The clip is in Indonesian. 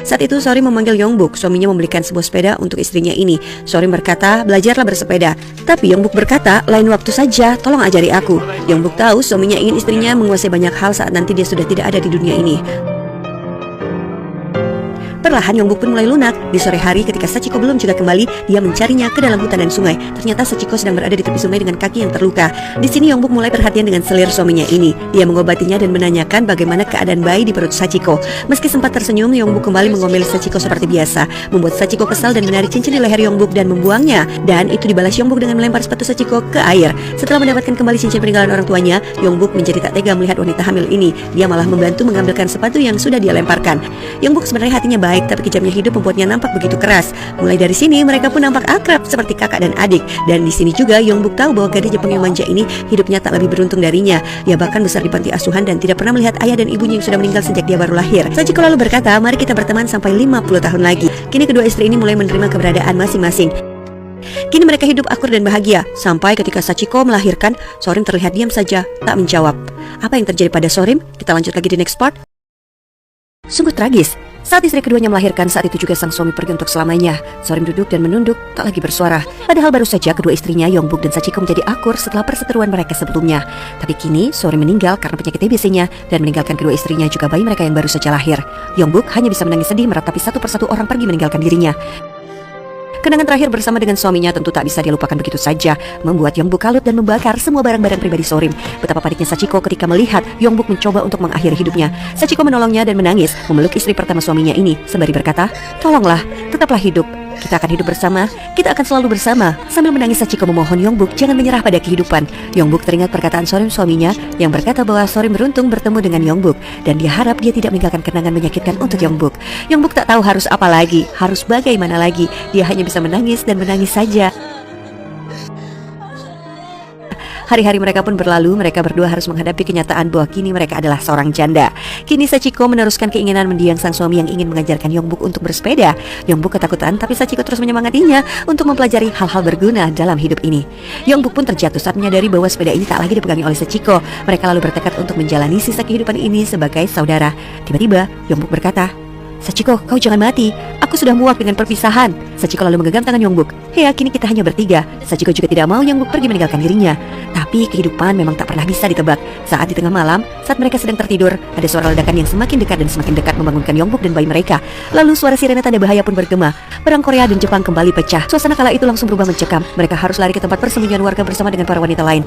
Saat itu Sorim memanggil Yongbuk. Suaminya membelikan sebuah sepeda untuk istrinya ini. Sorim berkata, belajarlah bersepeda. Tapi Yongbuk berkata, lain waktu saja, tolong ajari aku. Yongbuk tahu suaminya ingin istrinya menguasai banyak hal saat nanti dia sudah tidak ada di dunia ini. Perlahan Yongbuk pun mulai lunak. Di sore hari ketika Sachiko belum juga kembali, dia mencarinya ke dalam hutan dan sungai. Ternyata Sachiko sedang berada di tepi sungai dengan kaki yang terluka. Di sini Yongbuk mulai perhatian dengan selir suaminya ini. Dia mengobatinya dan menanyakan bagaimana keadaan bayi di perut Sachiko. Meski sempat tersenyum, Yongbuk kembali mengomel Sachiko seperti biasa, membuat Sachiko kesal dan menarik cincin di leher Yongbuk dan membuangnya. Dan itu dibalas Yongbuk dengan melempar sepatu Sachiko ke air. Setelah mendapatkan kembali cincin peninggalan orang tuanya, Yongbuk menjadi tak tega melihat wanita hamil ini. Dia malah membantu mengambilkan sepatu yang sudah dia lemparkan. Yongbuk sebenarnya hatinya baik, tapi kejamnya hidup membuatnya nampak begitu keras. Mulai dari sini mereka pun nampak akrab seperti kakak dan adik. Dan di sini juga Yongbuk tahu bahwa gadis Jepang yang manja ini hidupnya tak lebih beruntung darinya. Ia bahkan besar di panti asuhan dan tidak pernah melihat ayah dan ibunya yang sudah meninggal sejak dia baru lahir. Sachiko lalu berkata, mari kita berteman sampai 50 tahun lagi. Kini kedua istri ini mulai menerima keberadaan masing-masing. Kini mereka hidup akur dan bahagia. Sampai ketika Sachiko melahirkan, Sorim terlihat diam saja, tak menjawab. Apa yang terjadi pada Sorim? Kita lanjut lagi di next part. Sungguh tragis. Saat istri keduanya melahirkan, saat itu juga sang suami pergi untuk selamanya. Sorim duduk dan menunduk, tak lagi bersuara. Padahal baru saja kedua istrinya Yongbuk dan Sachiko menjadi akur setelah perseteruan mereka sebelumnya. Tapi kini Sorim meninggal karena penyakit TBC-nya dan meninggalkan kedua istrinya juga bayi mereka yang baru saja lahir. Yongbuk hanya bisa menangis sedih meratapi satu persatu orang pergi meninggalkan dirinya. Kenangan terakhir bersama dengan suaminya tentu tak bisa dia lupakan begitu saja, membuat Yongbuk kalut dan membakar semua barang-barang pribadi Sorim. Betapa paniknya Sachiko ketika melihat Yongbuk mencoba untuk mengakhiri hidupnya. Sachiko menolongnya dan menangis, memeluk istri pertama suaminya ini sembari berkata, tolonglah, tetaplah hidup. Kita akan hidup bersama, kita akan selalu bersama. Sambil menangis Sachiko memohon Yongbuk jangan menyerah pada kehidupan. Yongbuk teringat perkataan Sorim suaminya yang berkata bahwa Sorim beruntung bertemu dengan Yongbuk dan dia harap dia tidak meninggalkan kenangan menyakitkan untuk Yongbuk. Yongbuk tak tahu harus apa lagi, harus bagaimana lagi. Dia hanya bisa menangis dan menangis saja. Hari-hari mereka pun berlalu, mereka berdua harus menghadapi kenyataan bahwa kini mereka adalah seorang janda. Kini Sachiko meneruskan keinginan mendiang sang suami yang ingin mengajarkan Yongbuk untuk bersepeda. Yongbuk ketakutan, tapi Sachiko terus menyemangatinya untuk mempelajari hal-hal berguna dalam hidup ini. Yongbuk pun terjatuh saat menyadari bahwa sepeda ini tak lagi dipegangi oleh Sachiko. Mereka lalu bertekad untuk menjalani sisa kehidupan ini sebagai saudara. Tiba-tiba, Yongbuk berkata, Sachiko, kau jangan mati. Aku sudah muak dengan perpisahan. Sachiko lalu menggenggam tangan Yongbuk. Hei, kini kita hanya bertiga. Sachiko juga tidak mau Yongbuk pergi meninggalkan dirinya. Tapi kehidupan memang tak pernah bisa ditebak. Saat di tengah malam, saat mereka sedang tertidur, ada suara ledakan yang semakin dekat dan semakin dekat membangunkan Yongbuk dan bayi mereka. Lalu suara sirene tanda bahaya pun bergema. Perang Korea dan Jepang kembali pecah. Suasana kala itu langsung berubah mencekam. Mereka harus lari ke tempat persembunyian warga bersama dengan para wanita lain.